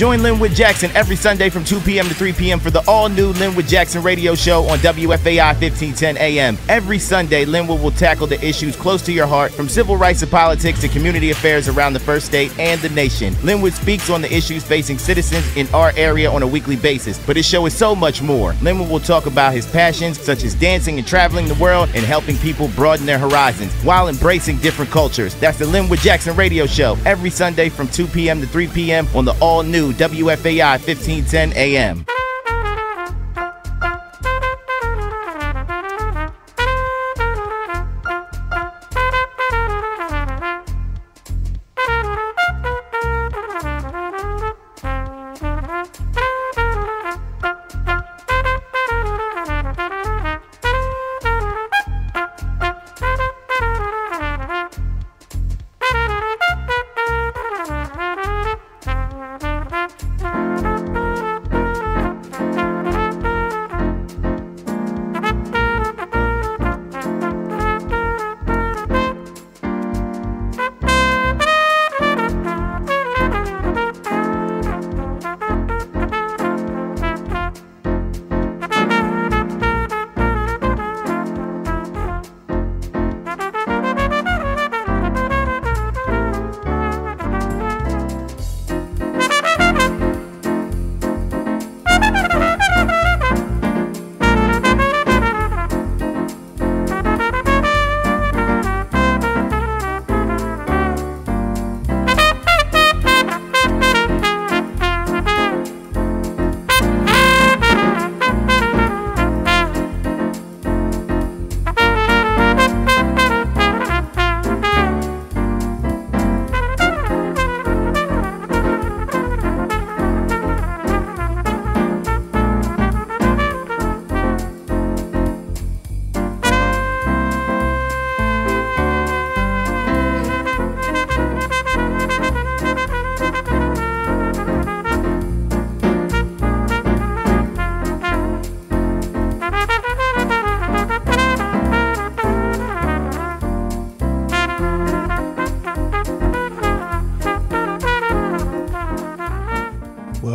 Join Linwood Jackson every Sunday from 2 p.m. to 3 p.m. for the all-new Linwood Jackson Radio Show on WFAI 1510 AM. Every Sunday, Linwood will tackle the issues close to your heart, from civil rights to politics to community affairs around the first state and the nation. Linwood speaks on the issues facing citizens in our area on a weekly basis, but his show is so much more. Linwood will talk about his passions, such as dancing and traveling the world and helping people broaden their horizons while embracing different cultures. That's the Linwood Jackson Radio Show, every Sunday from 2 p.m. to 3 p.m. on the all-new WFAI 1510 AM.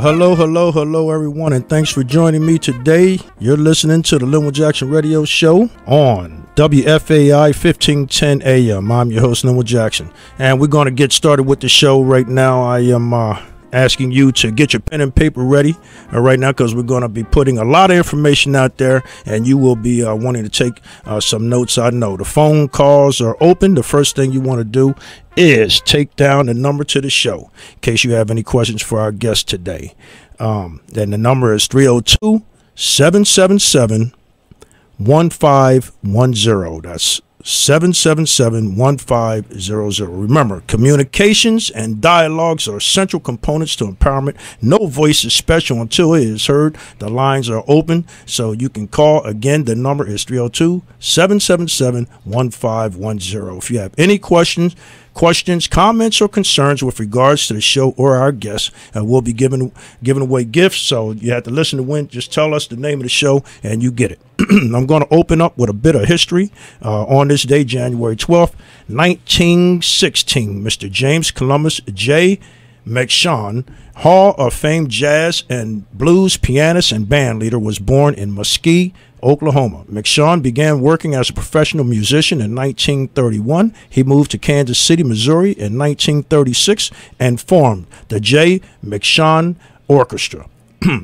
Hello, everyone, and thanks for joining me today. You're listening to the Linwood Jackson Radio Show on WFAI 1510 AM. I'm your host, Linwood Jackson, and we're going to get started with the show right now. I am asking you to get your pen and paper ready right now, because we're going to be putting a lot of information out there, and you will be wanting to take some notes. I know the phone calls are open. The first thing you want to do is take down the number to the show in case you have any questions for our guest today. Then the number is 302-777-1510. That's 777-1500. Remember, communications and dialogues are central components to empowerment. No voice is special until it is heard. The lines are open, so you can call. Again, the number is 302-777-1510. If you have any questions, comments, or concerns with regards to the show or our guests, we'll be giving away gifts, so you have to listen to win. Just tell us the name of the show and you get it. I'm going to open up with a bit of history. On this day, January 12th, 1916, Mr. James Columbus J. McShawn, Hall of Fame jazz and blues pianist and band leader, was born in Mesquite, Oklahoma. McShawn began working as a professional musician in 1931. He moved to Kansas City, Missouri in 1936 and formed the J. McShawn Orchestra.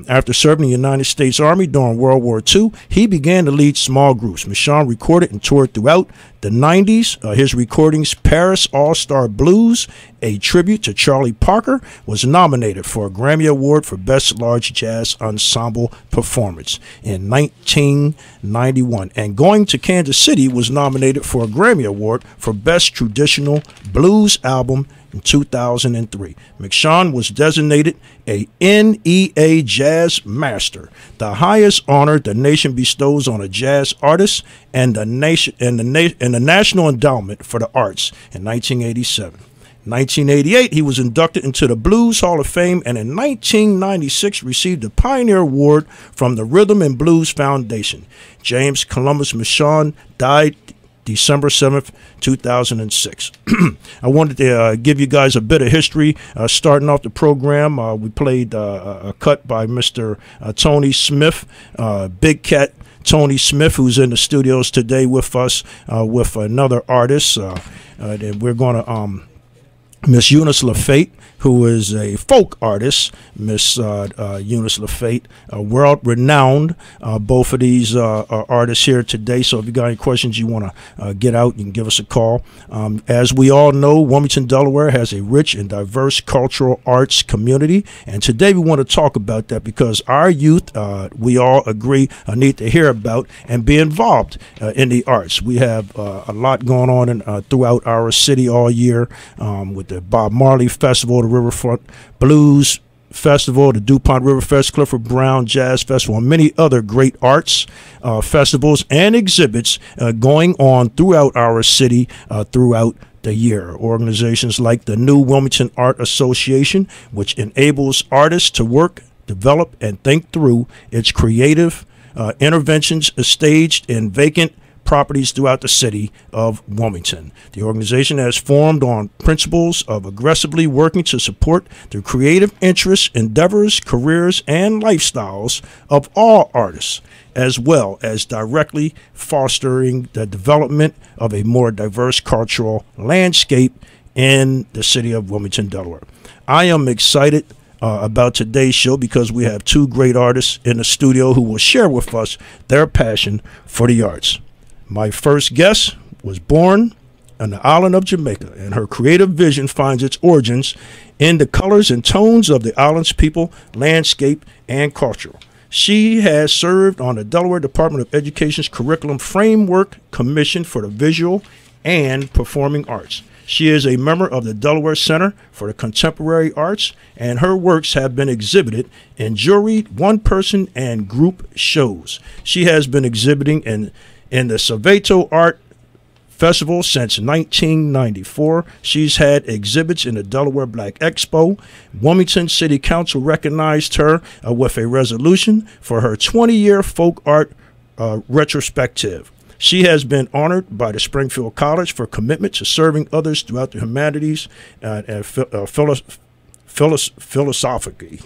After serving in the United States Army during World War II, he began to lead small groups. McShawn recorded and toured throughout the 90s. His recordings, Paris All-Star Blues, a tribute to Charlie Parker, was nominated for a Grammy Award for Best Large Jazz Ensemble Performance in 1991. And Going to Kansas City was nominated for a Grammy Award for Best Traditional Blues Album in 2003. McShawn was designated a NEA Jazz Master, the highest honor the nation bestows on a jazz artist, and the National Endowment for the Arts in 1987. 1988, he was inducted into the Blues Hall of Fame, and in 1996 received the Pioneer Award from the Rhythm and Blues Foundation. James Columbus McShawn died December 7th, 2006. I wanted to give you guys a bit of history. Starting off the program, we played a cut by Mr. Tony Smith, Big Cat Tony Smith, who's in the studios today with us with another artist. And we're going to Miss Eunice LaFate, who is a folk artist. Miss Eunice LaFate, world-renowned. Both of these artists here today. So if you got any questions you want to get out, you can give us a call. As we all know, Wilmington, Delaware has a rich and diverse cultural arts community. And today we want to talk about that because our youth, we all agree, need to hear about and be involved in the arts. We have a lot going on throughout our city all year with the Bob Marley Festival, the Riverfront Blues Festival, the DuPont River Fest, Clifford Brown Jazz Festival, and many other great arts festivals and exhibits going on throughout our city throughout the year. Organizations like the New Wilmington Art Association, which enables artists to work, develop, and think through its creative interventions staged in vacant properties throughout the city of Wilmington. The organization has formed on principles of aggressively working to support the creative interests, endeavors, careers, and lifestyles of all artists, as well as directly fostering the development of a more diverse cultural landscape in the city of Wilmington, Delaware. I am excited about today's show because we have two great artists in the studio who will share with us their passion for the arts. My first guest was born on the island of Jamaica, and her creative vision finds its origins in the colors and tones of the island's people, landscape, and culture. She has served on the Delaware Department of Education's Curriculum Framework Commission for the Visual and Performing Arts. She is a member of the Delaware Center for the Contemporary Arts, and her works have been exhibited in juried, one-person, and group shows. She has been exhibiting in the Salvato Art Festival since 1994. She's had exhibits in the Delaware Black Expo. Wilmington City Council recognized her with a resolution for her 20-year Folk Art Retrospective. She has been honored by the Springfield College for commitment to serving others throughout the humanities and philosophically.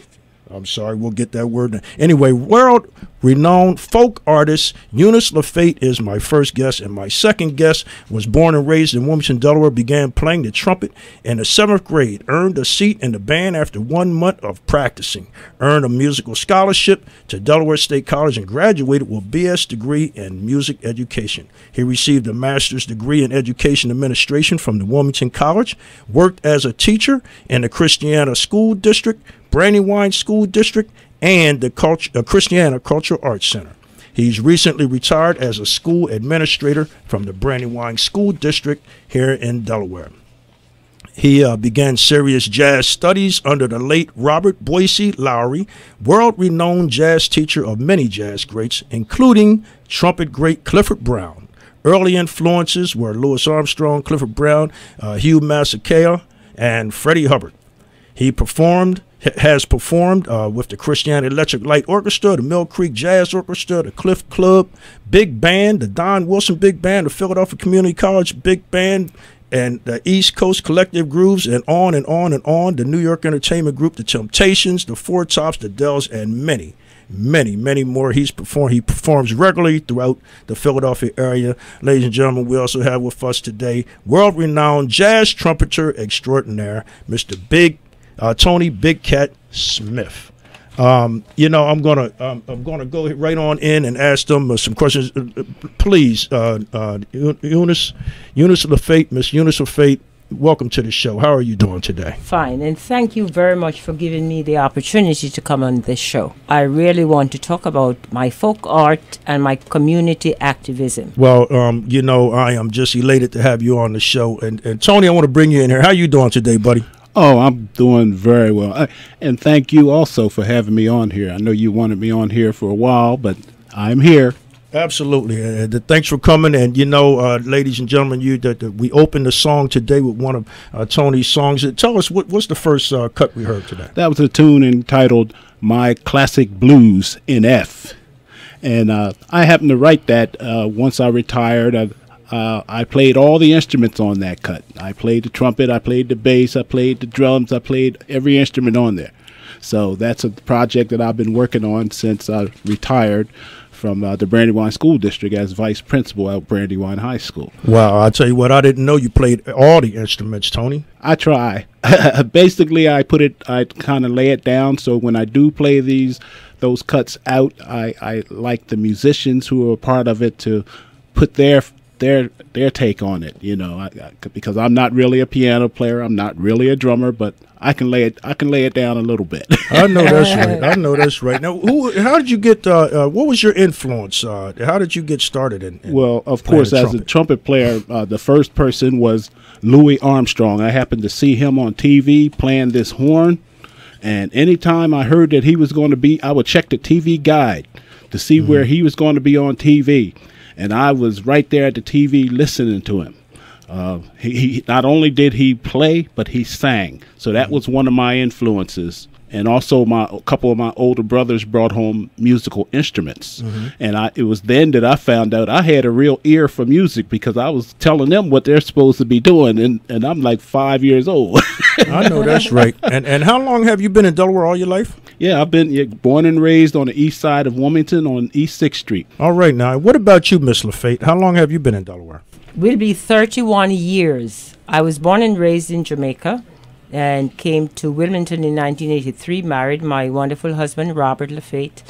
I'm sorry, we'll get that word. Anyway, world-renowned folk artist Eunice LaFate is my first guest, and my second guest was born and raised in Wilmington, Delaware, began playing the trumpet in the 7th grade, earned a seat in the band after 1 month of practicing, earned a musical scholarship to Delaware State College, and graduated with a BS degree in music education. He received a master's degree in education administration from the Wilmington College, worked as a teacher in the Christiana School District, Brandywine School District, and the Christiana Cultural Arts Center. He's recently retired as a school administrator from the Brandywine School District here in Delaware. He began serious jazz studies under the late Robert Boyce Lowry, world-renowned jazz teacher of many jazz greats, including trumpet great Clifford Brown. Early influences were Louis Armstrong, Clifford Brown, Hugh Masekela, and Freddie Hubbard. He has performed with the Christiana Electric Light Orchestra, the Mill Creek Jazz Orchestra, the Cliff Club Big Band, the Don Wilson Big Band, the Philadelphia Community College Big Band, and the East Coast Collective Grooves, and on and on and on, the New York Entertainment Group, the Temptations, the Four Tops, the Dells, and many more. He performs regularly throughout the Philadelphia area. Ladies and gentlemen, we also have with us today world-renowned jazz trumpeter extraordinaire, Mr. Tony Big Cat Smith. I'm gonna go right on in and ask them some questions. Please, Eunice LaFate, Miss Eunice LaFate, welcome to the show. How are you doing today? Fine, and thank you very much for giving me the opportunity to come on this show. I really want to talk about my folk art and my community activism. Well, I am just elated to have you on the show. And Tony, I want to bring you in here. How are you doing today, buddy? Oh, I'm doing very well. And thank you also for having me on here. I know you wanted me on here for a while, but I'm here. Absolutely. Thanks for coming. And, ladies and gentlemen, we opened the song today with one of Tony's songs. Tell us, what's the first cut we heard today? That was a tune entitled My Classic Blues in F. And I happened to write that once I retired. I played all the instruments on that cut. I played the trumpet, I played the bass, I played the drums, I played every instrument on there. So that's a project that I've been working on since I retired from the Brandywine School District as vice principal at Brandywine High School. Wow, I tell you what, I didn't know you played all the instruments, Tony. I try. Basically, I kind of lay it down, so when I do play those cuts out, I like the musicians who are a part of it to put their take on it, because I'm not really a piano player, I'm not really a drummer, but I can lay it down a little bit. I know that's right. Now, how did you get? What was your influence? How did you get started in well, of course, as a trumpet player, the first person was Louis Armstrong. I happened to see him on TV playing this horn, and anytime I heard that he was going to be, I would check the TV guide to see where he was going to be on TV. And I was right there at the TV listening to him. He not only did he play, but he sang. So that was one of my influences. And also a couple of my older brothers brought home musical instruments. And it was then that I found out I had a real ear for music, because I was telling them what they're supposed to be doing. And I'm like 5 years old. I know that's right. And how long have you been in Delaware? All your life? Yeah, I've been born and raised on the east side of Wilmington on East 6th Street. All right. Now, what about you, Miss LaFate? How long have you been in Delaware? Will be 31 years. I was born and raised in Jamaica and came to Wilmington in 1983, married my wonderful husband, Robert LaFate,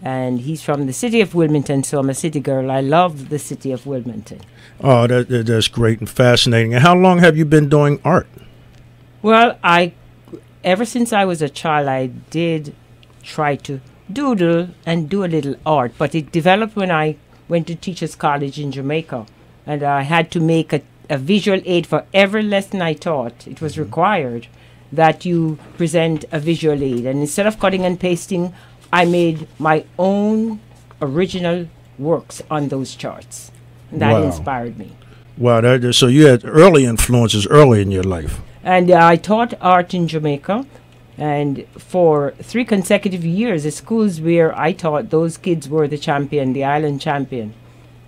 and he's from the city of Wilmington, so I'm a city girl. I love the city of Wilmington. Oh, that's great and fascinating. And how long have you been doing art? Well, ever since I was a child, I did try to doodle and do a little art, but it developed when I went to Teachers College in Jamaica, and I had to make a visual aid for every lesson I taught. It was required that you present a visual aid, and instead of cutting and pasting, I made my own original works on those charts, and that inspired me. Wow, so you had early influences early in your life. And I taught art in Jamaica, and for 3 consecutive years, the schools where I taught, those kids were the champion, the island champion.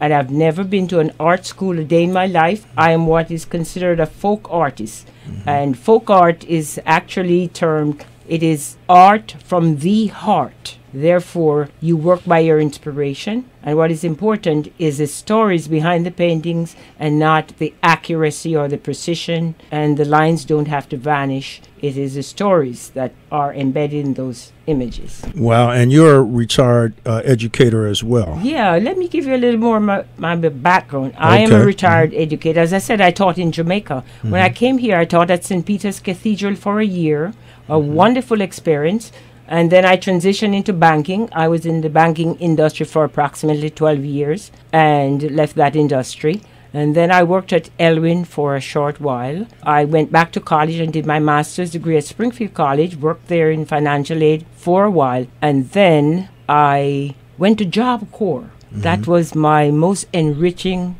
And I've never been to an art school a day in my life. I am what is considered a folk artist. And folk art is actually termed, it is art from the heart. Therefore, you work by your inspiration. And what is important is the stories behind the paintings and not the accuracy or the precision. And the lines don't have to vanish. It is the stories that are embedded in those images. Wow, and you're a retired educator as well. Yeah, let me give you a little more my background. I am a retired educator. As I said, I taught in Jamaica. When I came here, I taught at St. Peter's Cathedral for a year, a wonderful experience. And then I transitioned into banking. I was in the banking industry for approximately 12 years and left that industry. And then I worked at Elwyn for a short while. I went back to college and did my master's degree at Springfield College, worked there in financial aid for a while. And then I went to Job Corps. That was my most enriching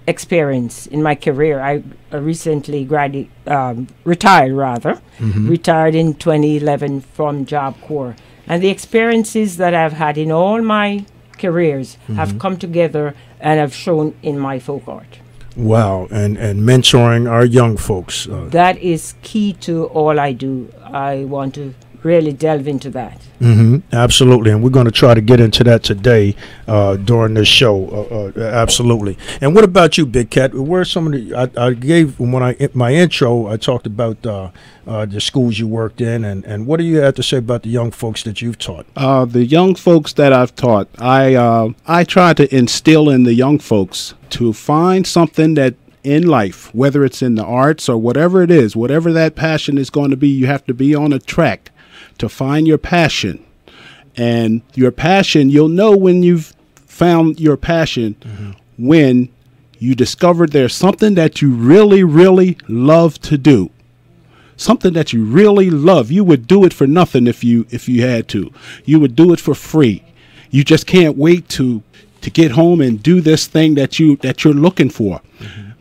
experience in my career. I recently retired in 2011 from Job Corps. And the experiences that I've had in all my careers have come together and have shown in my folk art. Wow, and mentoring our young folks. That is key to all I do. I want to really delve into that. Absolutely, and we're going to try to get into that today during this show. Absolutely. And what about you, Big Cat? Where are some of the I gave when my intro? I talked about the schools you worked in, and what do you have to say about the young folks that you've taught? The young folks that I've taught, I try to instill in the young folks to find something that in life, whether it's in the arts or whatever it is, whatever that passion is going to be, you have to be on a track to find your passion. And your passion, you'll know when you've found your passion when you discover there's something that you really, really love to do. Something that you really love. You would do it for nothing if you had to. You would do it for free. You just can't wait to get home and do this thing that you're looking for.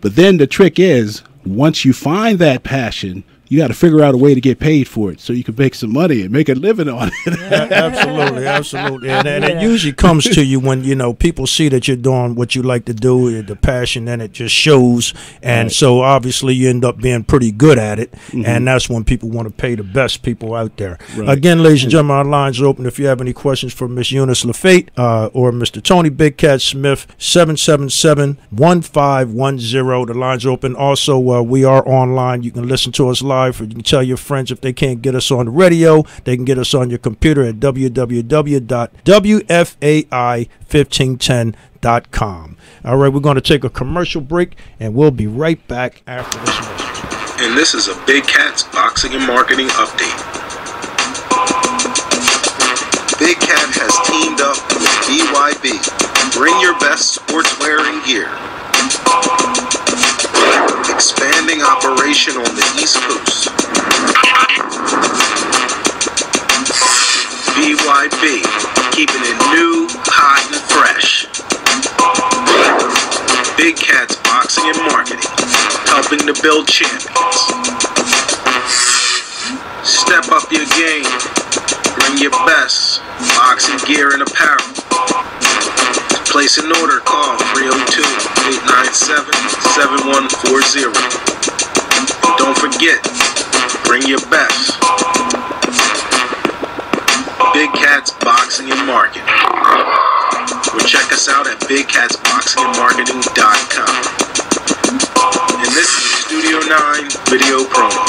But then the trick is, once you find that passion, you got to figure out a way to get paid for it so you can make some money and make a living on it. Absolutely. And it usually comes to you when, people see that you're doing what you like to do, the passion, and it just shows. And so obviously you end up being pretty good at it. And that's when people want to pay the best people out there. Right. Again, ladies and gentlemen, our lines are open. If you have any questions for Miss Eunice LaFate or Mr. Tony Big Cat Smith, 777-1510. The lines are open. Also, we are online. You can listen to us live. Or you can tell your friends if they can't get us on the radio, they can get us on your computer at www.wfai1510.com. All right, we're going to take a commercial break, and we'll be right back after this message. And this is a Big Cat's Boxing and Marketing Update. Big Cat has teamed up with BYB. Bring your best sportswear and gear. Expanding operation on the East Coast. BYB, keeping it new, hot, and fresh. Big Cat's Boxing and Marketing, helping to build champions. Step up your game. Bring your best boxing gear and apparel. To place an order, call 302-897-7140. And don't forget, bring your best. Big Cat's Boxing and Marketing. Or check us out at bigcatsboxingandmarketing.com. And this is Studio 9 video promo.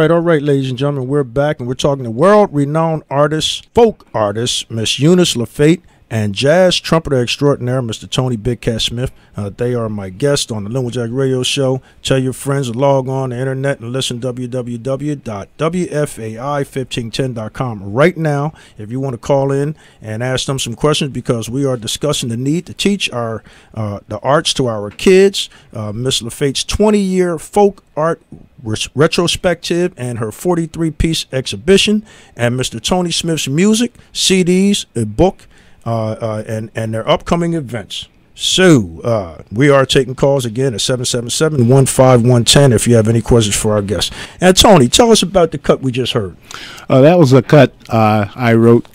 All right, ladies and gentlemen, we're back, and we're talking to world-renowned artist, folk artist, Miss Eunice LaFate, and jazz trumpeter extraordinaire, Mr. Tony Big Cat Smith. They are my guests on the Linwood Jackson Radio Show. Tell your friends to log on the internet and listen to www.wfai1510.com right now if you want to call in and ask them some questions, because we are discussing the need to teach the arts to our kids. Miss LaFate's 20-year folk art retrospective and her 43-piece exhibition, and Mr. Tony Smith's music, CDs, a book, and their upcoming events. So we are taking calls again at 777-15110 if you have any questions for our guests. And Tony, tell us about the cut we just heard. That was a cut I wrote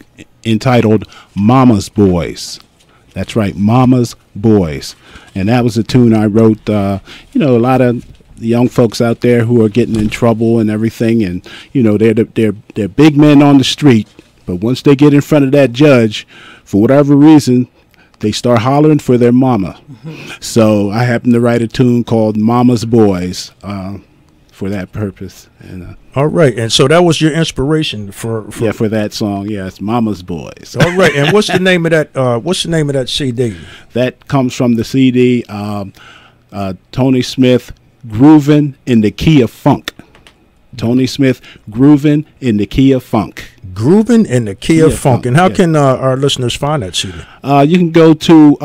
entitled Mama's Boys. That's right, Mama's Boys. And that was a tune I wrote, a lot of the young folks out there who are getting in trouble and everything, and they're big men on the street, but once they get in front of that judge, for whatever reason, they start hollering for their mama. So I happened to write a tune called Mama's Boys for that purpose. And all right, and so that was your inspiration for that song. Yes, Mama's Boys. All right, and what's the name of that? What's the name of that CD? That comes from the CD. Tony Smith, Groovin' in the Key of Funk. Tony Smith, Groovin' in the Key of Funk. Groovin' in the Key of Funk. And how can our listeners find that CD? You can go to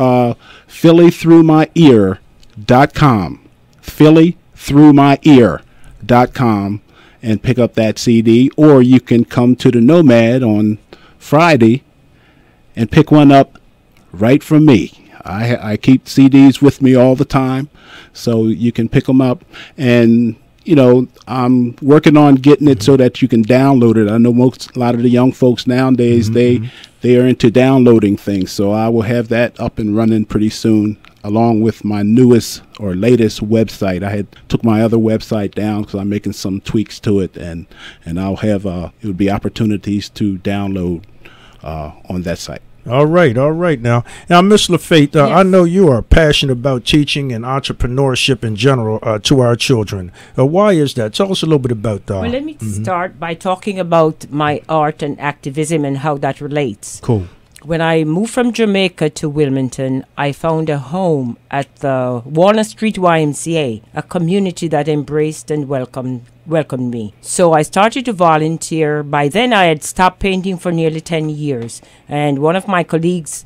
phillythroughmyear.com. phillythroughmyear.com and pick up that CD. Or you can come to the Nomad on Friday and pick one up right from me. I keep CDs with me all the time, so you can pick them up. And, I'm working on getting it so that you can download it. I know a lot of the young folks nowadays, they are into downloading things, so I will have that up and running pretty soon. along with my newest or latest website. I had took my other website down because I'm making some tweaks to it, and I'll have it would be opportunities to download on that site. All right. Now, Miss LaFate, Yes. I know you are passionate about teaching and entrepreneurship in general to our children. Why is that? Tell us a little bit about that. Well, let me start by talking about my art and activism and how that relates. Cool. When I moved from Jamaica to Wilmington, I found a home at the Walnut Street YMCA, a community that embraced and welcomed me. So I started to volunteer. By then, I had stopped painting for nearly 10 years. And one of my colleagues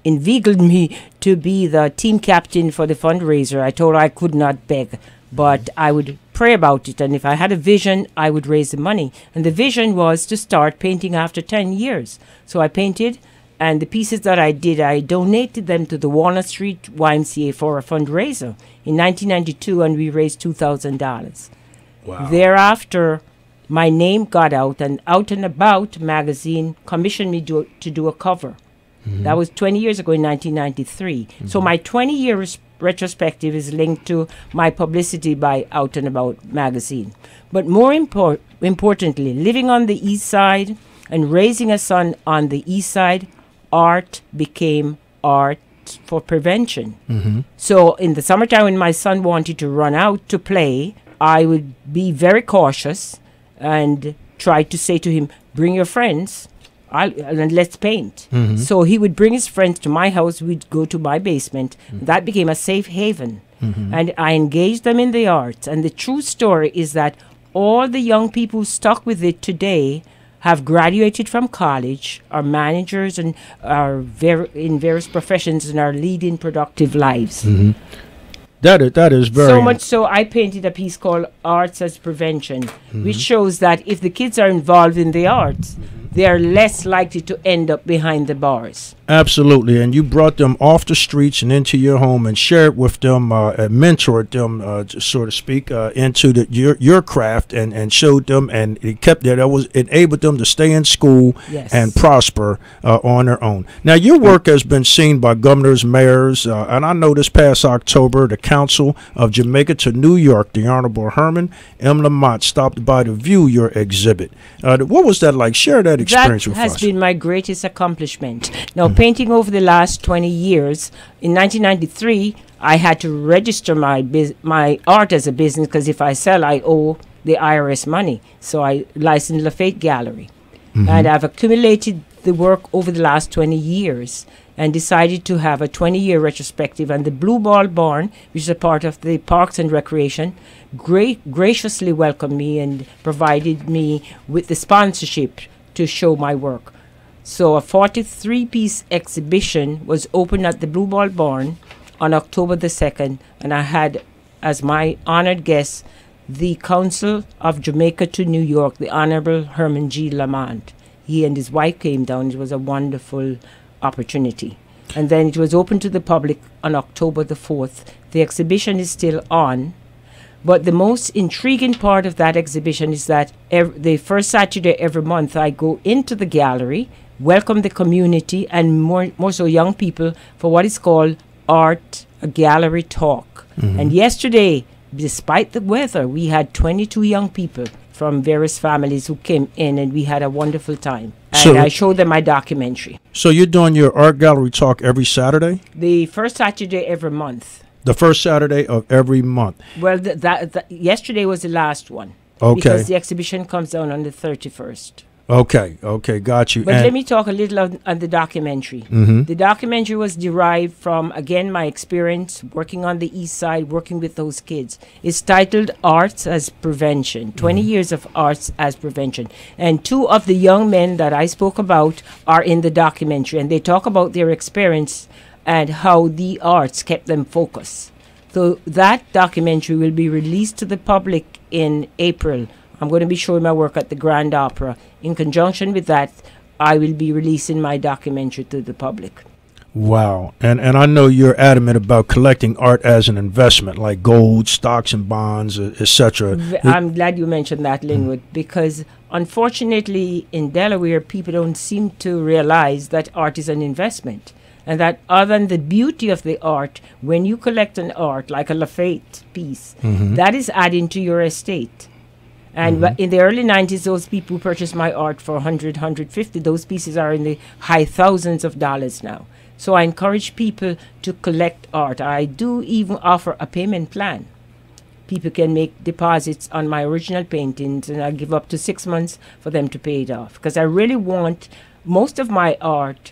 inveigled me to be the team captain for the fundraiser. I told her I could not beg, but I would pray about it. And if I had a vision, I would raise the money. And the vision was to start painting after 10 years. So I painted. And the pieces that I did, I donated them to the Walnut Street YMCA for a fundraiser in 1992, and we raised $2,000. Wow. Thereafter, my name got out, and Out and About magazine commissioned me to do a cover. That was 20 years ago in 1993. So my 20-year retrospective is linked to my publicity by Out and About magazine. But more importantly, living on the East Side and raising a son on the East Side, art became art for prevention. So in the summertime when my son wanted to run out to play, I would be very cautious and try to say to him, bring your friends and let's paint. So he would bring his friends to my house, we'd go to my basement. That became a safe haven. And I engaged them in the arts. And the true story is that all the young people who stuck with it today have graduated from college, are managers, and are in various professions and are leading productive lives. That is very... So much so, I painted a piece called Arts as Prevention, which shows that if the kids are involved in the arts, they are less likely to end up behind the bars. Absolutely. And you brought them off the streets and into your home and shared with them, mentored them, so to speak, into your craft and showed them, and it enabled them to stay in school and prosper on their own. Now, your work has been seen by governors, mayors, and I know this past October, the Council of Jamaica to New York, the Honorable Herman M. Lamont stopped by to view your exhibit. What was that like? Share that experience with us. That has been my greatest accomplishment. Now, painting over the last 20 years, in 1993, I had to register my art as a business because if I sell, I owe the IRS money. So I licensed LaFate Gallery. And I've accumulated the work over the last 20 years and decided to have a 20-year retrospective. And the Blue Ball Barn, which is a part of the Parks and Recreation, graciously welcomed me and provided me with the sponsorship to show my work. So a 43-piece exhibition was opened at the Blue Ball Barn on October the 2nd, and I had as my honored guest the Council of Jamaica to New York, the Honorable Herman G. Lamont. He and his wife came down. It was a wonderful opportunity. And then it was open to the public on October the 4th. The exhibition is still on. But the most intriguing part of that exhibition is that the first Saturday every month I go into the gallery, welcome the community and more so young people for what is called Art Gallery Talk. And yesterday, despite the weather, we had 22 young people from various families who came in, and we had a wonderful time. And I showed them my documentary. So you're doing your Art Gallery Talk every Saturday? The first Saturday every month. The first Saturday of every month. Well, yesterday was the last one. Okay. Because the exhibition comes down on the 31st. Okay, got you. But let me talk a little on the documentary. The documentary was derived from, again, my experience working on the East Side, working with those kids. It's titled Arts as Prevention, 20 years of Arts as Prevention. And two of the young men that I spoke about are in the documentary, and they talk about their experience and how the arts kept them focused. So that documentary will be released to the public in April. I'm going to be showing my work at the Grand Opera. In conjunction with that, I will be releasing my documentary to the public. Wow. And I know you're adamant about collecting art as an investment, like gold, stocks and bonds, etc. I'm glad you mentioned that, Linwood, because unfortunately in Delaware, people don't seem to realize that art is an investment. And that other than the beauty of the art, when you collect an art, like a LaFate piece, that is adding to your estate. And in the early 90s, those people who purchased my art for $100, $150, those pieces are in the high thousands of dollars now. So I encourage people to collect art. I do even offer a payment plan. People can make deposits on my original paintings, and I give up to 6 months for them to pay it off. Because I really want, most of my art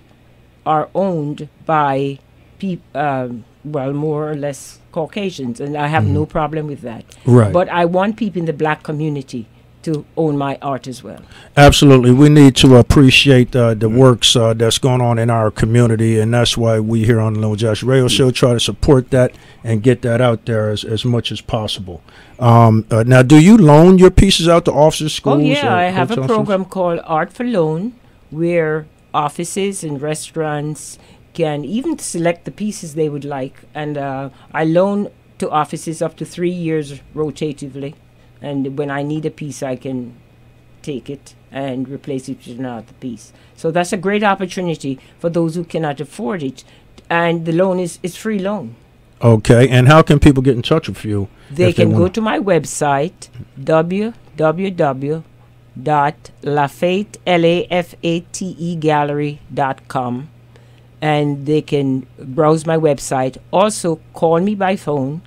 are owned by people, more or less Caucasians, and I have no problem with that. Right. But I want people in the black community to own my art as well. Absolutely. We need to appreciate the works that's going on in our community, and that's why we here on the Linwood Jackson Radio Show try to support that and get that out there as much as possible. Now, do you loan your pieces out to offices, schools? Oh, yeah. I have a program called Art for Loan, where offices and restaurants can even select the pieces they would like. And I loan to offices up to 3 years rotatively. And when I need a piece, I can take it and replace it with another piece. So that's a great opportunity for those who cannot afford it. And the loan is free loan. Okay. And how can people get in touch with you? They can go to my website, www.lafategallery.com. And they can browse my website. Also, call me by phone.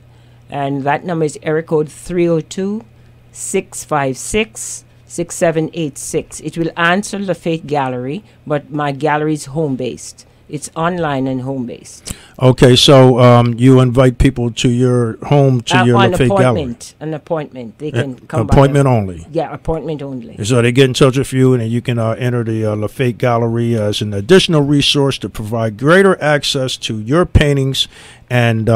And that number is area code 302-656-6786. It will answer LaFate Gallery, but my gallery is home-based. It's online and home-based. Okay, so you invite people to your home, to your LaFate Gallery. An appointment. They can come appointment only? Yeah, appointment only. So they get in touch with you, and then you can enter the LaFate Gallery as an additional resource to provide greater access to your paintings, and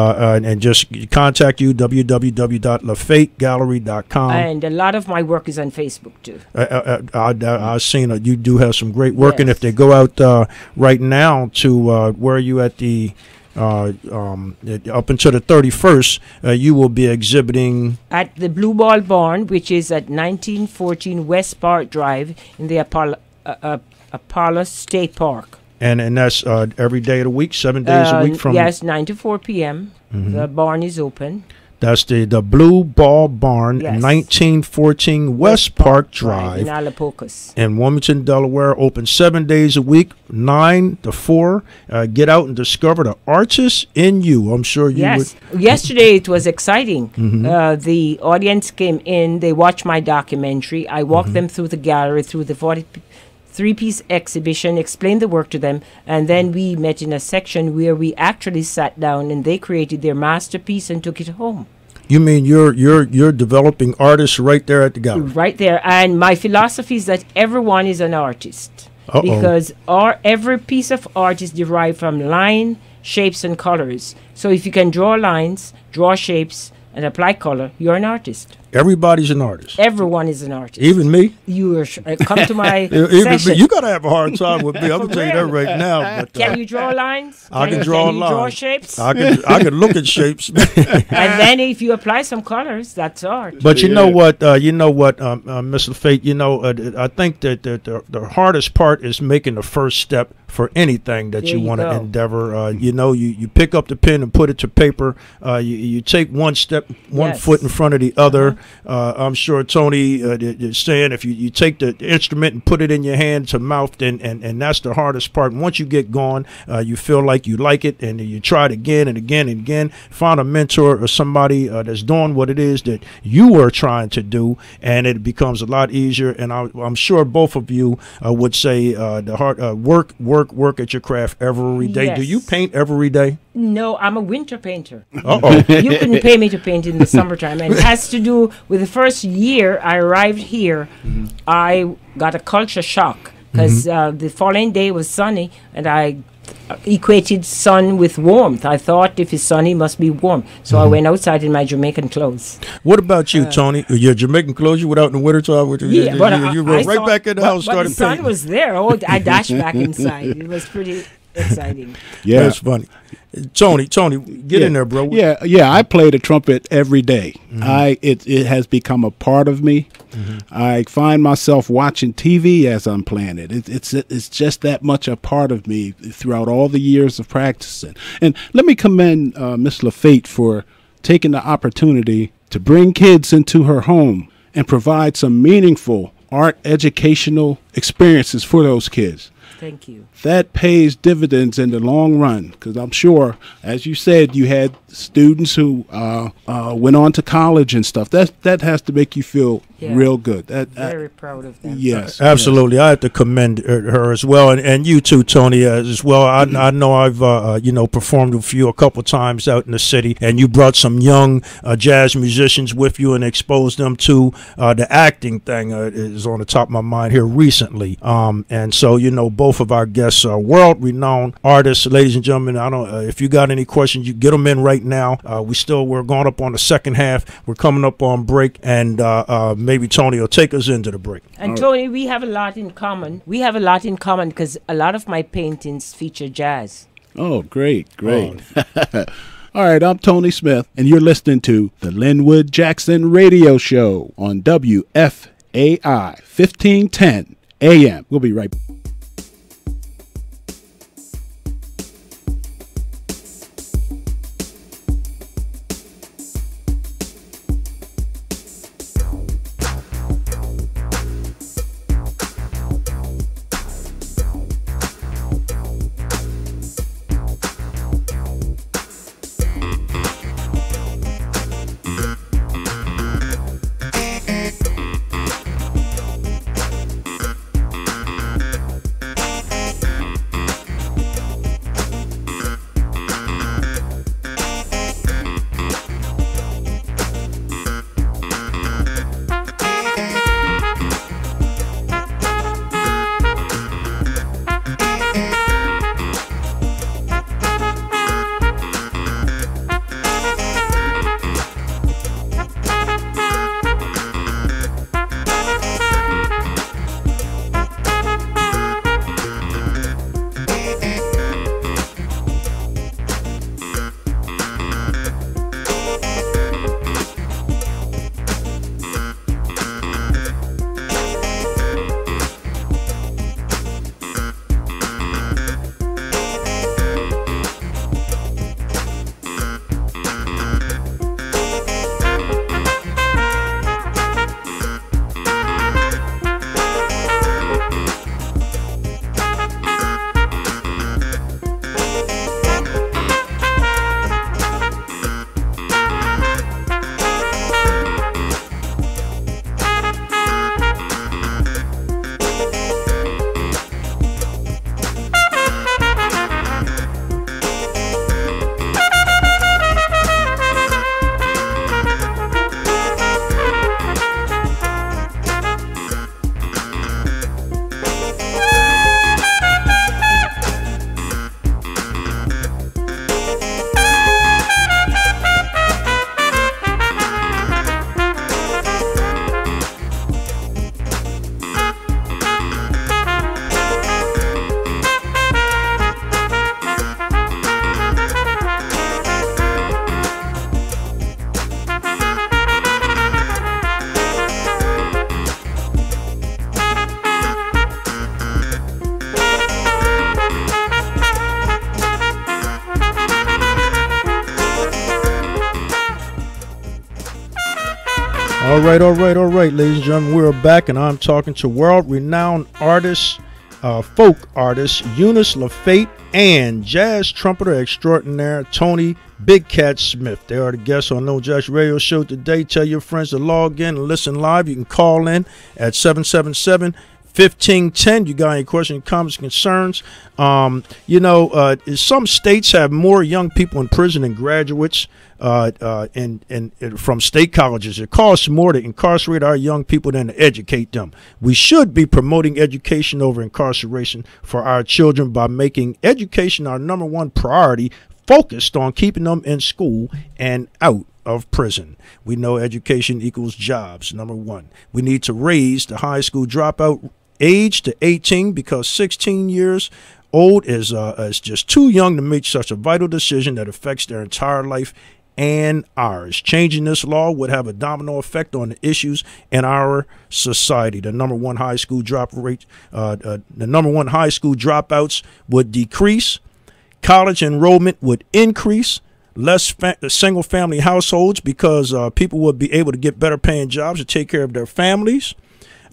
just contact you, www.lafategallery.com. And a lot of my work is on Facebook, too. I've seen you do have some great work, yes. And if they go out right now to where are you at the up until the 31st, you will be exhibiting at the Blue Ball Barn, which is at 1914 West Park Drive in the Apollo State Park. And that's every day of the week, 7 days a week from... Yes, 9 to 4 p.m. The barn is open. That's the Blue Ball Barn, yes. 1914 West Park Drive. In Alapocas. In Wilmington, Delaware, open 7 days a week, 9 to 4. Get out and discover the artist in you. I'm sure you would... Yesterday it was exciting. The audience came in. They watched my documentary. I walked them through the gallery, through the 43-piece exhibition, explained the work to them, and then we met in a section where we actually sat down and they created their masterpiece and took it home. You mean you're developing artists right there at the gallery? Right there. And my philosophy is that everyone is an artist. Because every piece of art is derived from line, shapes, and colors. So if you can draw lines, draw shapes, and apply color, you're an artist. Everybody's an artist. Everyone is an artist. Even me? You are come to my session. You got to have a hard time with me. I'm going to tell you that right now. But, can you draw lines? I can draw lines. Can you draw shapes? I can look at shapes. And then if you apply some colors, that's art. But you know what, Miss LaFate, I think that the hardest part is making the first step for anything that you want to endeavor. You pick up the pen and put it to paper. You take one step, one foot in front of the other. I'm sure Tony is saying if you take the instrument and put it in your hand to mouth, and that's the hardest part. And once you get going, you feel like you like it, and you try it again and again and again. Find a mentor or somebody that's doing what it is that you were trying to do, and it becomes a lot easier. And I'm sure both of you would say the hard work at your craft every day. Yes. Do you paint every day? No, I'm a winter painter. You couldn't pay me to paint in the summertime. And it has to do with the first year I arrived here, I got a culture shock because the following day was sunny, and I equated sun with warmth. I thought if it's sunny, it must be warm. So I went outside in my Jamaican clothes. What about you, Tony? Your Jamaican clothes, you went out in the wintertime? You were right back in the house, started painting. The sun painting. was there. I dashed back inside. It was pretty exciting. Yeah, that's funny. Tony, get in there, bro. Yeah. I play the trumpet every day. It has become a part of me. I find myself watching TV as I'm playing it. It's just that much a part of me throughout all the years of practicing. And let me commend Miss LaFate for taking the opportunity to bring kids into her home and provide some meaningful art educational experiences for those kids. Thank you. That pays dividends in the long run, because I'm sure, as you said, you had students who went on to college and stuff. That has to make you feel real good. Very proud of them. Yes, absolutely. Yes. I have to commend her as well, and you too, Tony, as well. I know I've performed with you a couple times out in the city, and you brought some young jazz musicians with you and exposed them to the acting thing. Is on the top of my mind here recently, and so both of our guests are world-renowned artists, ladies and gentlemen. I don't if you got any questions, you get them in right now. We're going up on the second half. We're coming up on break, and maybe Tony will take us into the break. And Tony, we have a lot in common. We have a lot in common because a lot of my paintings feature jazz. Oh, great. All right, I'm Tony Smith, and you're listening to the Linwood Jackson Radio Show on WFAI 1510 AM. We'll be right back. All right, ladies and gentlemen, we're back, and I'm talking to world-renowned artist, folk artist Eunice LaFate and jazz trumpeter extraordinaire Tony Big Cat Smith. They are the guests on No Jazz Radio Show today. Tell your friends to log in and listen live. You can call in at 777-1510. You got any questions, comments, concerns? Some states have more young people in prison than graduates from state colleges. It costs more to incarcerate our young people than to educate them. We should be promoting education over incarceration for our children by making education our number one priority, focused on keeping them in school and out of prison. We know education equals jobs, number one. We need to raise the high school dropout age to 18 because 16 years old as just too young to make such a vital decision that affects their entire life and ours. Changing this law would have a domino effect on the issues in our society. The number one high school dropouts would decrease. College enrollment would increase. Less single-family households because people would be able to get better paying jobs to take care of their families.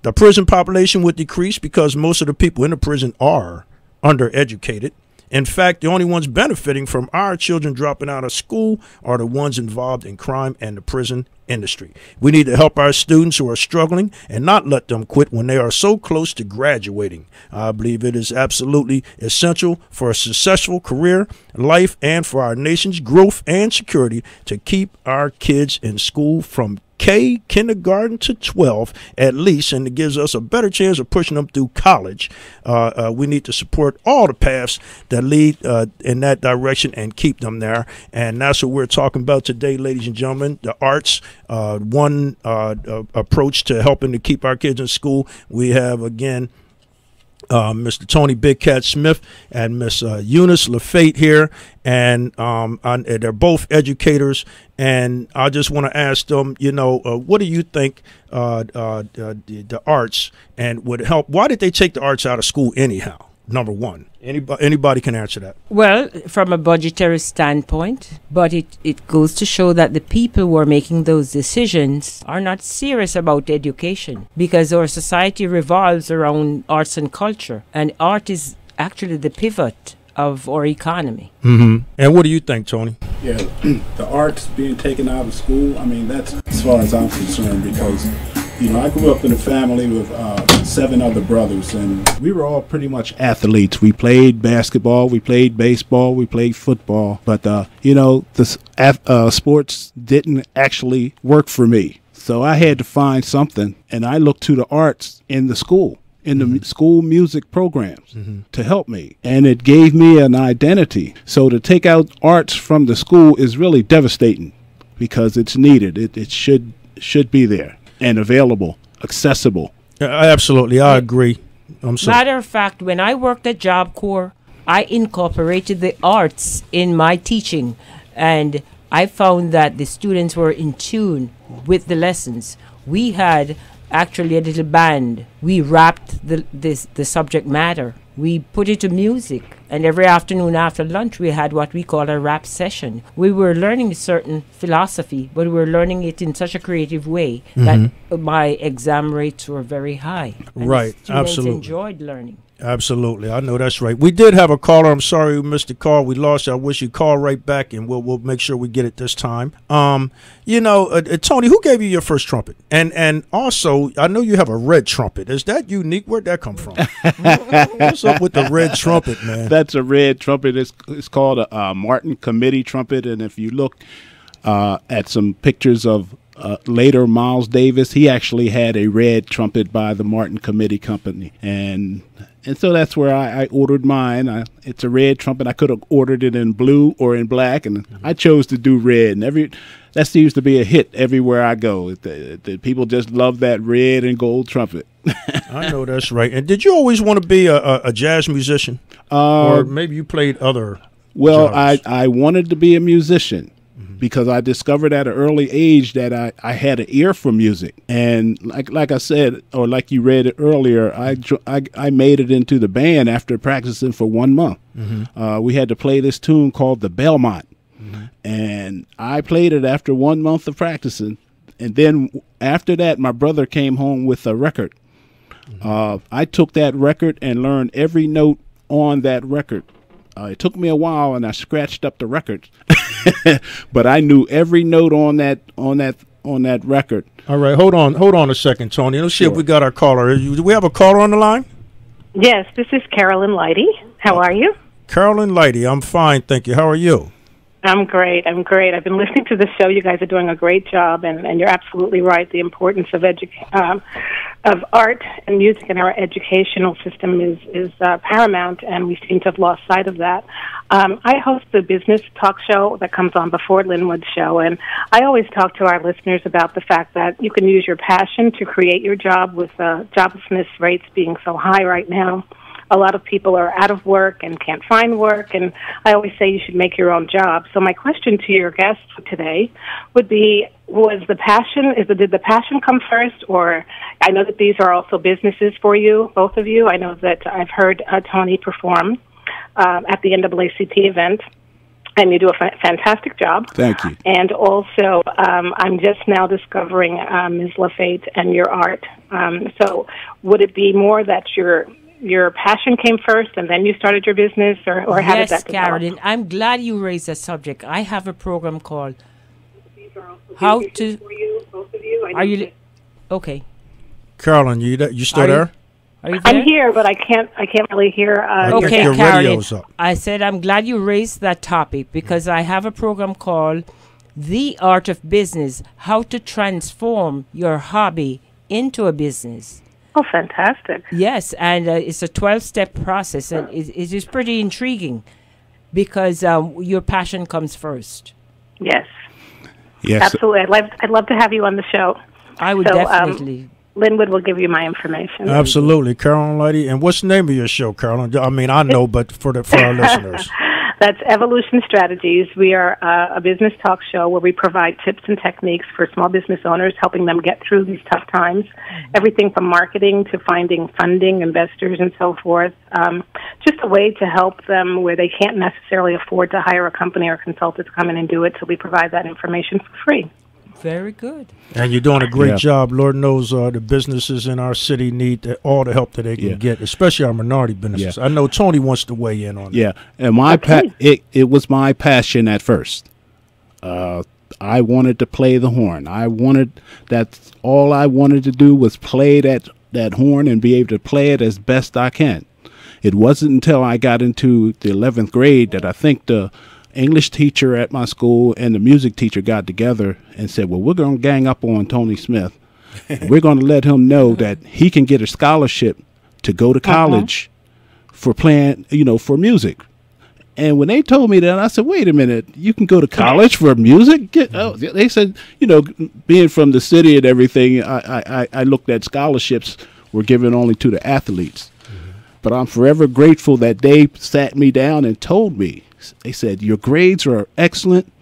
The prison population would decrease because most of the people in the prison are undereducated. In fact, the only ones benefiting from our children dropping out of school are the ones involved in crime and the prison industry. We need to help our students who are struggling and not let them quit when they are so close to graduating. I believe it is absolutely essential for a successful career, life, and for our nation's growth and security to keep our kids in school from kindergarten to 12 at least, and it gives us a better chance of pushing them through college. We need to support all the paths that lead in that direction and keep them there, and that's what we're talking about today, ladies and gentlemen. The arts, one approach to helping to keep our kids in school. We have again Mr. Tony Big Cat Smith and Miss Eunice LaFate here, and they're both educators. And I just want to ask them, what do you think the arts and would help? Why did they take the arts out of school anyhow? Number one, anybody can answer that. Well, from a budgetary standpoint, but it goes to show that the people who are making those decisions are not serious about education, because our society revolves around arts and culture, and art is actually the pivot of our economy. Mm-hmm. And what do you think, Tony? Yeah, the arts being taken out of school, I mean, that's as far as I'm concerned, because I grew up in a family with 7 other brothers, and we were all pretty much athletes. We played basketball, we played baseball, we played football, but the sports didn't actually work for me. So I had to find something, and I looked to the arts in the school, in the school music programs to help me, and it gave me an identity. So to take out arts from the school is really devastating, because it's needed. It should be there and available, accessible. Absolutely, I agree. I'm sorry. Matter of fact, when I worked at Job Corps, I incorporated the arts in my teaching, and I found that the students were in tune with the lessons. We had actually a little band. We rapped the subject matter. We put it to music, and every afternoon after lunch we had what we call a rap session. We were learning a certain philosophy, but we were learning it in such a creative way that my exam rates were very high. And right, students absolutely enjoyed learning. Absolutely, I know that's right. We did have a caller. I'm sorry we missed the call. We lost you. I wish you'd call right back, and we'll make sure we get it this time. Tony, who gave you your first trumpet? And also, I know you have a red trumpet. Is that unique? Where'd that come from? What's up with the red trumpet, man? That's a red trumpet. It's called a Martin Committee trumpet, and if you look at some pictures of later Miles Davis, he actually had a red trumpet by the Martin Committee Company, and so that's where I ordered mine. It's a red trumpet. I could have ordered it in blue or in black, and I chose to do red. And that seems to be a hit everywhere I go. The people just love that red and gold trumpet. I know that's right. And did you always want to be a jazz musician, or maybe you played other? Well, I wanted to be a musician, because I discovered at an early age that I had an ear for music. And like I said, or like you read it earlier, I made it into the band after practicing for 1 month. We had to play this tune called the Belmont. And I played it after 1 month of practicing. And then after that, my brother came home with a record. I took that record and learned every note on that record. It took me a while, and I scratched up the records, but I knew every note on that record. All right, hold on a second, Tony. Let's see if we got our caller. Do we have a caller on the line? Yes, this is Carolyn Leidy. How are you? Carolyn Leidy, I'm fine, thank you. How are you? I'm great. I've been listening to the show. You guys are doing a great job, and you're absolutely right. The importance of art and music in our educational system is paramount, and we seem to have lost sight of that. I host the business talk show that comes on before Linwood's show, and I always talk to our listeners about the fact that you can use your passion to create your job with joblessness rates being so high right now. a lot of people are out of work and can't find work, and I always say you should make your own job. So my question to your guest today would be, did the passion come first, or I know that these are also businesses for you, both of you. I know that I've heard Tony perform at the NAACP event, and you do a fantastic job. Thank you. And also, I'm just now discovering Ms. LaFate and your art. So would it be more that your passion came first and then you started your business, or how did that develop? Yes, Carolyn, I'm glad you raised that subject. I have a program called How to... Both of you. Are you... Okay. Carolyn, you still there? Are you there? I'm here, but I can't really hear. Okay, your Carolyn, radio's up. I said I'm glad you raised that topic because I have a program called The Art of Business, How to Transform Your Hobby into a Business. Oh, fantastic. Yes, and it's a 12-step process, and it is pretty intriguing because your passion comes first. Yes. Yes. Absolutely. I'd love to have you on the show. I would definitely. Linwood will give you my information. Absolutely, Carolyn, lady. And what's the name of your show, Carolyn? I mean, I know, but for our listeners. That's Evolution Strategies. We are a business talk show where we provide tips and techniques for small business owners, helping them get through these tough times. Everything from marketing to finding funding, investors, and so forth. Just a way to help them where they can't necessarily afford to hire a company or consultant to come in and do it, so we provide that information for free. Very good. And you're doing a great job. Lord knows the businesses in our city need all the help that they can get, especially our minority businesses. I know Tony wants to weigh in on that. Yeah, and it was my passion at first. I wanted to play the horn. That's all I wanted to do was play that horn and be able to play it as best I can. It wasn't until I got into the 11th grade that I think the English teacher at my school and the music teacher got together and said, well, we're going to gang up on Tony Smith. We're going to let him know that he can get a scholarship to go to college for playing, for music. And when they told me that, I said, wait a minute, you can go to college for music? They said, being from the city and everything, I looked at scholarships were given only to the athletes. But I'm forever grateful that they sat me down and told me. They said, your grades are excellent.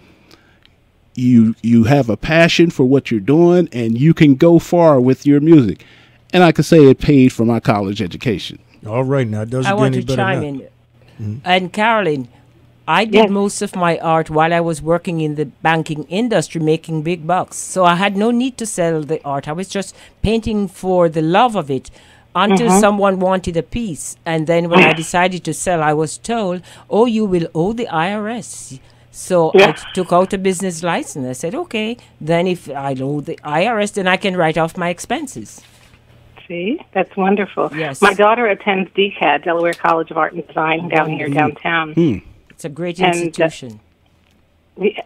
You have a passion for what you're doing, and you can go far with your music. And I could say it paid for my college education. All right, now it doesn't I get want any to better chime than that. in. And Carolyn, I did most of my art while I was working in the banking industry, making big bucks. So I had no need to sell the art. I was just painting for the love of it. Until someone wanted a piece. And then when I decided to sell, I was told, oh, you will owe the IRS. So I took out a business license. I said, okay, then if I owe the IRS, then I can write off my expenses. See, that's wonderful. Yes. My daughter attends DCAD, Delaware College of Art and Design, down here downtown. It's a great institution.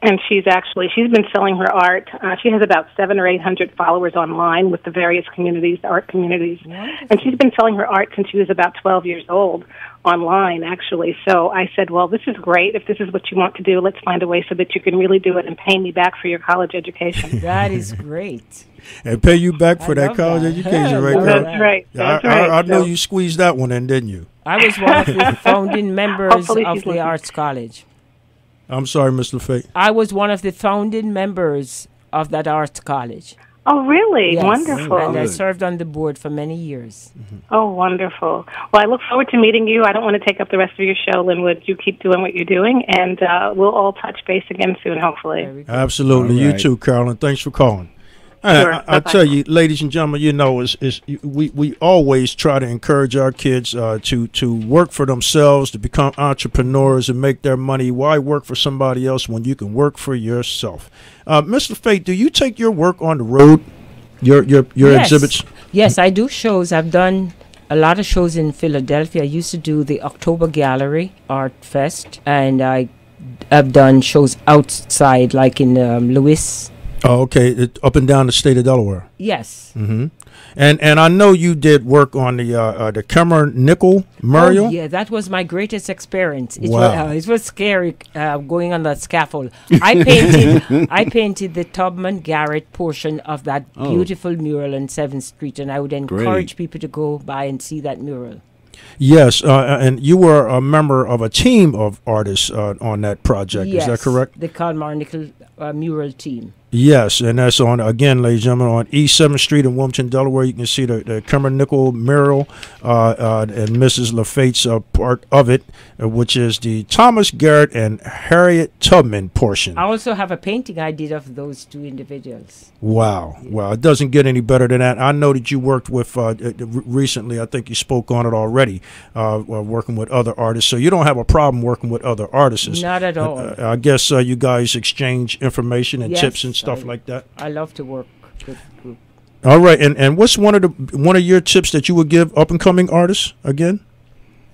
And she's been selling her art. She has about 700 or 800 followers online with the various communities, art communities. Wonderful. And she's been selling her art since she was about 12 years old online, actually. So I said, well, this is great. If this is what you want to do, let's find a way so that you can really do it and pay me back for your college education. That is great. And pay you back for that college education, right, Carol? That's right. That's right. I know you squeezed that one in, didn't you? I was one of the founding members of the Arts College. I'm sorry, Ms. LaFate. I was one of the founding members of that arts college. Oh, really? Yes. Wonderful. And I served on the board for many years. Oh, wonderful. Well, I look forward to meeting you. I don't want to take up the rest of your show, Linwood. You keep doing what you're doing, and we'll all touch base again soon, hopefully. Absolutely. Right. You too, Carolyn. Thanks for calling. Sure. I tell you, ladies and gentlemen, we always try to encourage our kids to work for themselves, to become entrepreneurs and make their money. Why work for somebody else when you can work for yourself? Mr. Fate, do you take your work on the road, your exhibits? Yes, I do shows. I've done a lot of shows in Philadelphia. I used to do the October Gallery Art Fest, and I've done shows outside, like in Lewis. Oh, okay. Up and down the state of Delaware. Yes. Mm-hmm. And I know you did work on the Kemmer Nickel Memorial. Oh, yeah, that was my greatest experience. It was scary going on that scaffold. I painted the Tubman Garrett portion of that beautiful mural on 7th Street, and I would encourage people to go by and see that mural. Yes, and you were a member of a team of artists on that project. Yes, is that correct? The Kalmar Nickel mural team. Yes, and that's on, again, ladies and gentlemen, on East 7th Street in Wilmington, Delaware. You can see the Kalmar-Nickel mural and Mrs. LaFate's part of it, which is the Thomas Garrett and Harriet Tubman portion. I also have a painting I did of those two individuals. Wow. Well, it doesn't get any better than that. I know that you worked with, recently, I think you spoke on it already, working with other artists. So you don't have a problem working with other artists. Not at all. I guess you guys exchange information and tips and stuff like that. I love to work with groups. All right, and what's one of your tips that you would give up and coming artists again?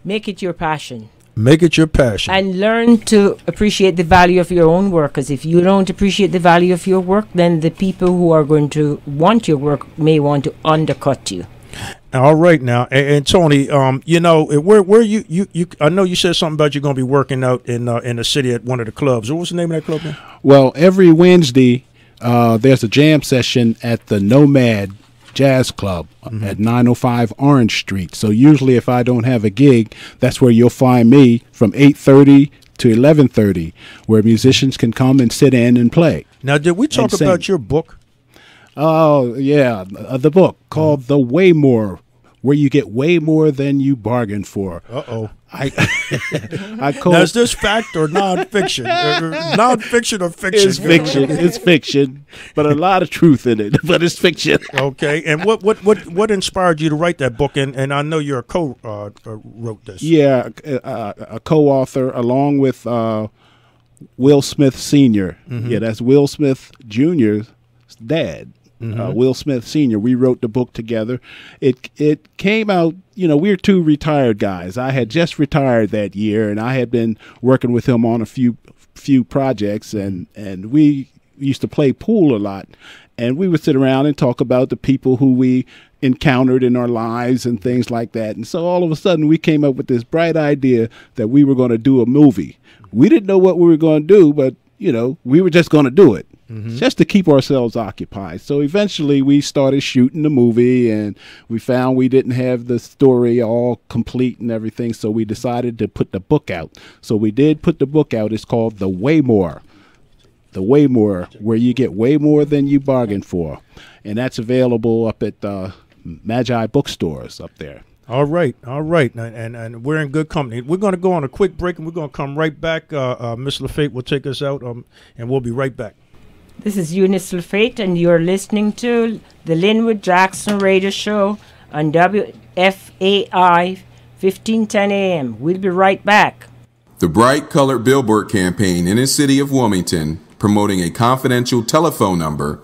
Make it your passion. Make it your passion. And learn to appreciate the value of your own work. Because if you don't appreciate the value of your work, then the people who are going to want your work may want to undercut you. All right now, and Tony, you know, where you I know you said something about you're going to be working out in the city at one of the clubs. What was the name of that club now? Well, every Wednesday there's a jam session at the Nomad Jazz Club at 905 Orange Street. So usually if I don't have a gig, that's where you'll find me from 8:30 to 11:30, where musicians can come and sit in and play. Now, did we talk about your book? Oh, yeah, the book called The Waymor, where you get way more than you bargained for. Uh-oh. I now, is this fact or nonfiction? Nonfiction or fiction? It's fiction. It's fiction, but a lot of truth in it. But it's fiction. Okay. And what inspired you to write that book? And I know you're wrote this. Yeah, a co-author along with Will Smith Sr. Yeah, that's Will Smith Jr.'s dad. Will Smith Sr. We wrote the book together. It came out, you know, we're two retired guys. I had just retired that year, and I had been working with him on a few projects, and we used to play pool a lot, and we would sit around and talk about the people who we encountered in our lives and things like that. And so all of a sudden we came up with this bright idea that we were going to do a movie. We didn't know what we were going to do, but, you know, we were just going to do it. Just to keep ourselves occupied. So eventually we started shooting the movie, and we found we didn't have the story all complete and everything, so we decided to put the book out. So we did put the book out. It's called The Waymor. The Waymor, where you get way more than you bargained for. And that's available up at Magi bookstores up there. All right. And we're in good company. We're going to go on a quick break, and we're going to come right back. Miss LaFate will take us out, and we'll be right back. This is Eunice LaFate, and you're listening to the Linwood Jackson Radio Show on WFAI 1510 AM. We'll be right back. The Bright Colored Billboard campaign in the city of Wilmington, promoting a confidential telephone number,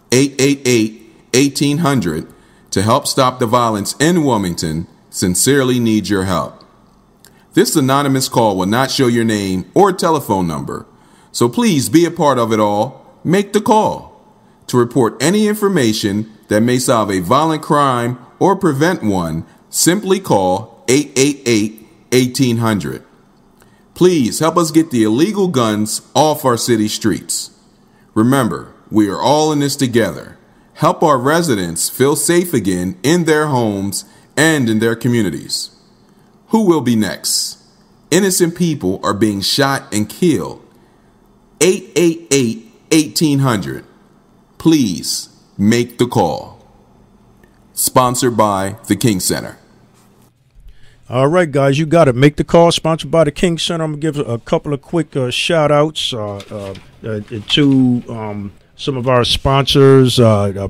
888-1800, to help stop the violence in Wilmington, sincerely needs your help. This anonymous call will not show your name or telephone number, so please be a part of it all. Make the call. To report any information that may solve a violent crime or prevent one, simply call 888-1800. Please help us get the illegal guns off our city streets. Remember, we are all in this together. Help our residents feel safe again in their homes and in their communities. Who will be next? Innocent people are being shot and killed. 888-1800. Please make the call. Sponsored by the King Center. All right, guys, you got it. Make the call. Sponsored by the King Center. I'm going to give a couple of quick shout outs to some of our sponsors.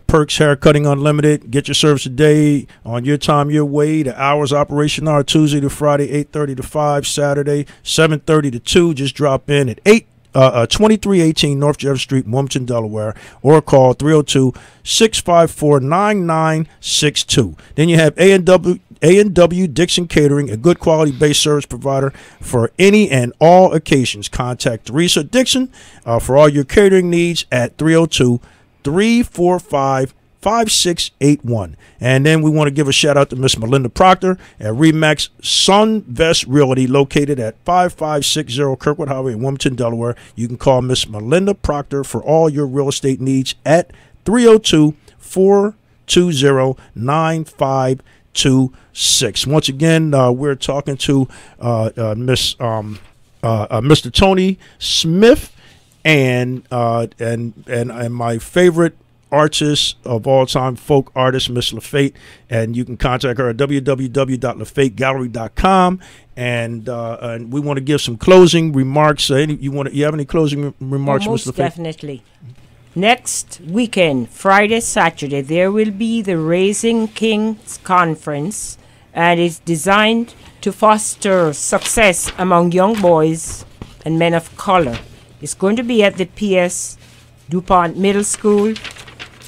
Perks Haircutting Unlimited. Get your service today on your time, your way. The hours operation are Tuesday to Friday, 8:30 to 5, Saturday, 7:30 to 2. Just drop in at 2318 North Jeff Street, Wilmington, Delaware, or call 302-654-9962. Then you have A&W Dixon Catering, a good quality base service provider for any and all occasions. Contact Teresa Dixon for all your catering needs at 302-345-5681. And then we want to give a shout out to Miss Melinda Proctor at Remax Sunvest Realty, located at 5560 Kirkwood Highway in Wilmington, Delaware. You can call Miss Melinda Proctor for all your real estate needs at 302-420-9510. 826. Once again, we're talking to Mr. Tony Smith and my favorite artist of all time, folk artist, Miss LaFate, and you can contact her at www.lafategallery.com. And we want to give some closing remarks. You have any closing remarks, Miss LaFate? Most definitely. Next weekend, Friday, Saturday, there will be the Raising Kings Conference, and it's designed to foster success among young boys and men of color. It's going to be at the P.S. DuPont Middle School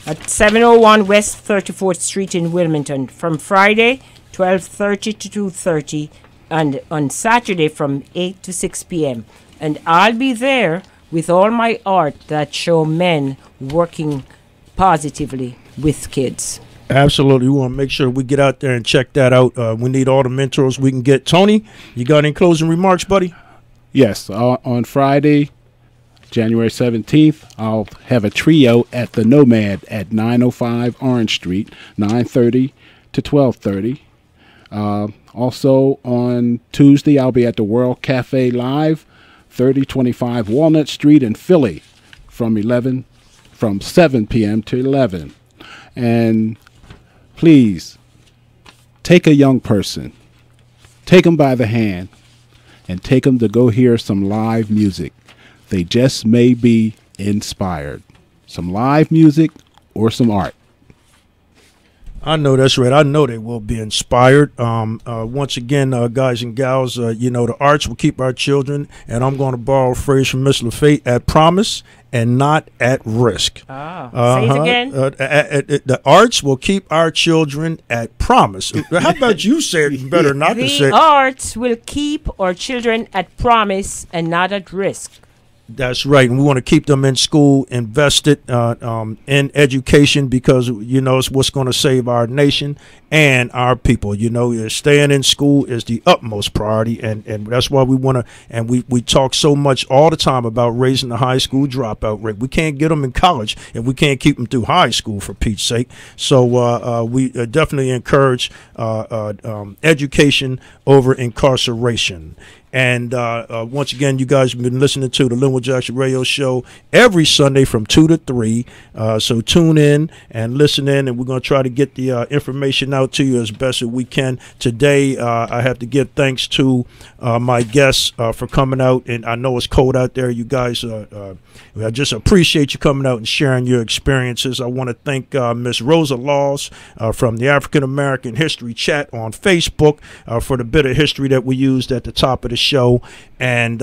at 701 West 34th Street in Wilmington from Friday 12:30 to 2:30 and on Saturday from 8 to 6 p.m. And I'll be there with all my art that show men working positively with kids. Absolutely. We want to make sure we get out there and check that out. We need all the mentors we can get. Tony, you got any closing remarks, buddy? Yes. On Friday, January 17th, I'll have a trio at the Nomad at 905 Orange Street, 9:30 to 12:30. Also on Tuesday, I'll be at the World Cafe Live, 3025 Walnut Street in Philly from 7 p.m. to 11. And please, take a young person, take them by the hand, and take them to go hear some live music. They just may be inspired. Some live music or some art. I know that's right. I know they will be inspired. Once again, guys and gals, the arts will keep our children, and I'm going to borrow a phrase from Miss LaFate, at promise and not at risk. Say it again. The arts will keep our children at promise. How about you say it better not to say it? The arts will keep our children at promise and not at risk. That's right, and we want to keep them in school, invested in education, because it's what's going to save our nation and our people. Staying in school is the utmost priority, and that's why we want to. And we talk so much all the time about raising the high school dropout rate. We can't get them in college if we can't keep them through high school, for Pete's sake. So we definitely encourage education over incarceration. And once again, you guys have been listening to the Linwood Jackson Radio Show every Sunday from 2 to 3. So tune in and listen in, and we're going to try to get the information out to you as best as we can. Today, I have to give thanks to my guests for coming out. And I know it's cold out there. You guys, I just appreciate you coming out and sharing your experiences. I want to thank Miss Rosa Laws from the African American History Chat on Facebook for the bit of history that we used at the top of the show. And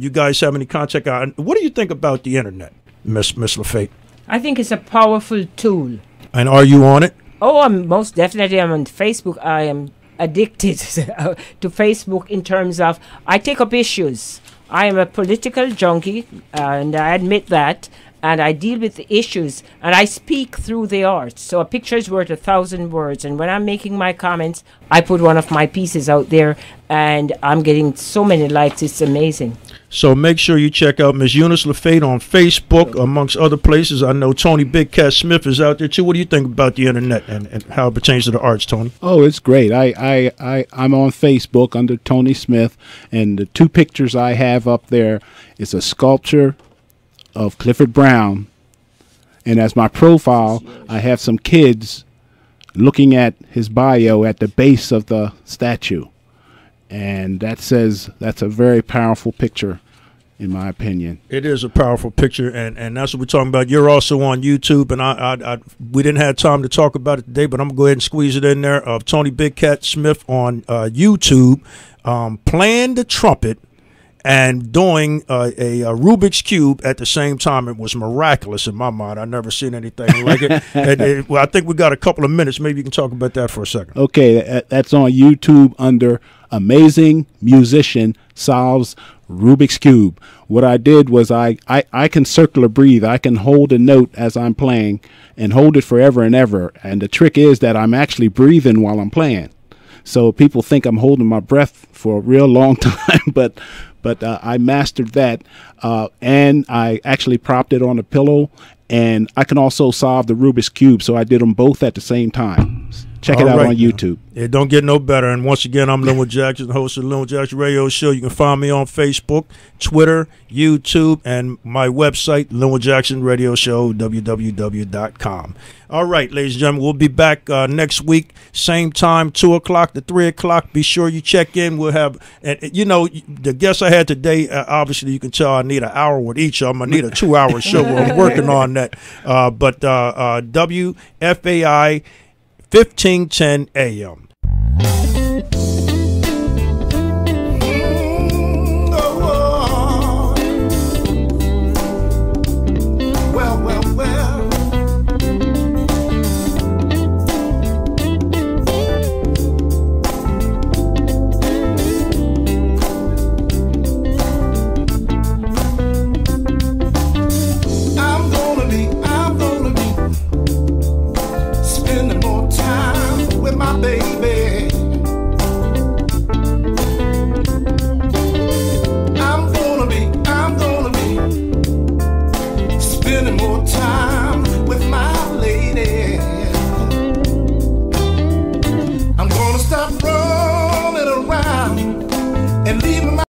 you guys have any contact? What do you think about the internet, Miss LaFate? I think it's a powerful tool. And are you on it? Oh, I'm most definitely. I'm on Facebook. I am addicted to Facebook in terms of I take up issues. I am a political junkie, and I admit that. And I deal with the issues, and I speak through the art. So a picture is worth 1,000 words. And when I'm making my comments, I put one of my pieces out there, and I'm getting so many likes. It's amazing. So make sure you check out Miss Eunice LaFate on Facebook, amongst other places. I know Tony Big Cat Smith is out there too. What do you think about the internet and how it pertains to the arts, Tony? Oh, it's great. I'm on Facebook under Tony Smith, and the two pictures I have up there is a sculpture of Clifford Brown, and as my profile, I have some kids looking at his bio at the base of the statue, and that says that's a very powerful picture, in my opinion. It is a powerful picture, and that's what we're talking about. You're also on YouTube, and we didn't have time to talk about it today, but I'm gonna go ahead and squeeze it in there. Of Tony Big Cat Smith on YouTube, playing the trumpet and doing a Rubik's Cube at the same time. It was miraculous in my mind. I've never seen anything like it. Well, I think we got a couple of minutes. Maybe you can talk about that for a second. Okay, that's on YouTube under Amazing Musician Solves Rubik's Cube. What I did was I can circular breathe. I can hold a note as I'm playing and hold it forever and ever. And the trick is that I'm actually breathing while I'm playing. So people think I'm holding my breath for a real long time, but I mastered that, and I actually propped it on a pillow, and I can also solve the Rubik's Cube, so I did them both at the same time. Check it out on YouTube. It don't get no better. And once again, I'm Linwood Jackson, host of the Linwood Jackson Radio Show. You can find me on Facebook, Twitter, YouTube, and my website, Linwood Jackson Radio Show, www.com. All right, ladies and gentlemen, we'll be back next week, same time, 2 o'clock to 3 o'clock. Be sure you check in. We'll have, and you know, the guests I had today, obviously you can tell I need an hour with each of them. I need a 2-hour show. I'm working on that. But WFAI 1510 AM.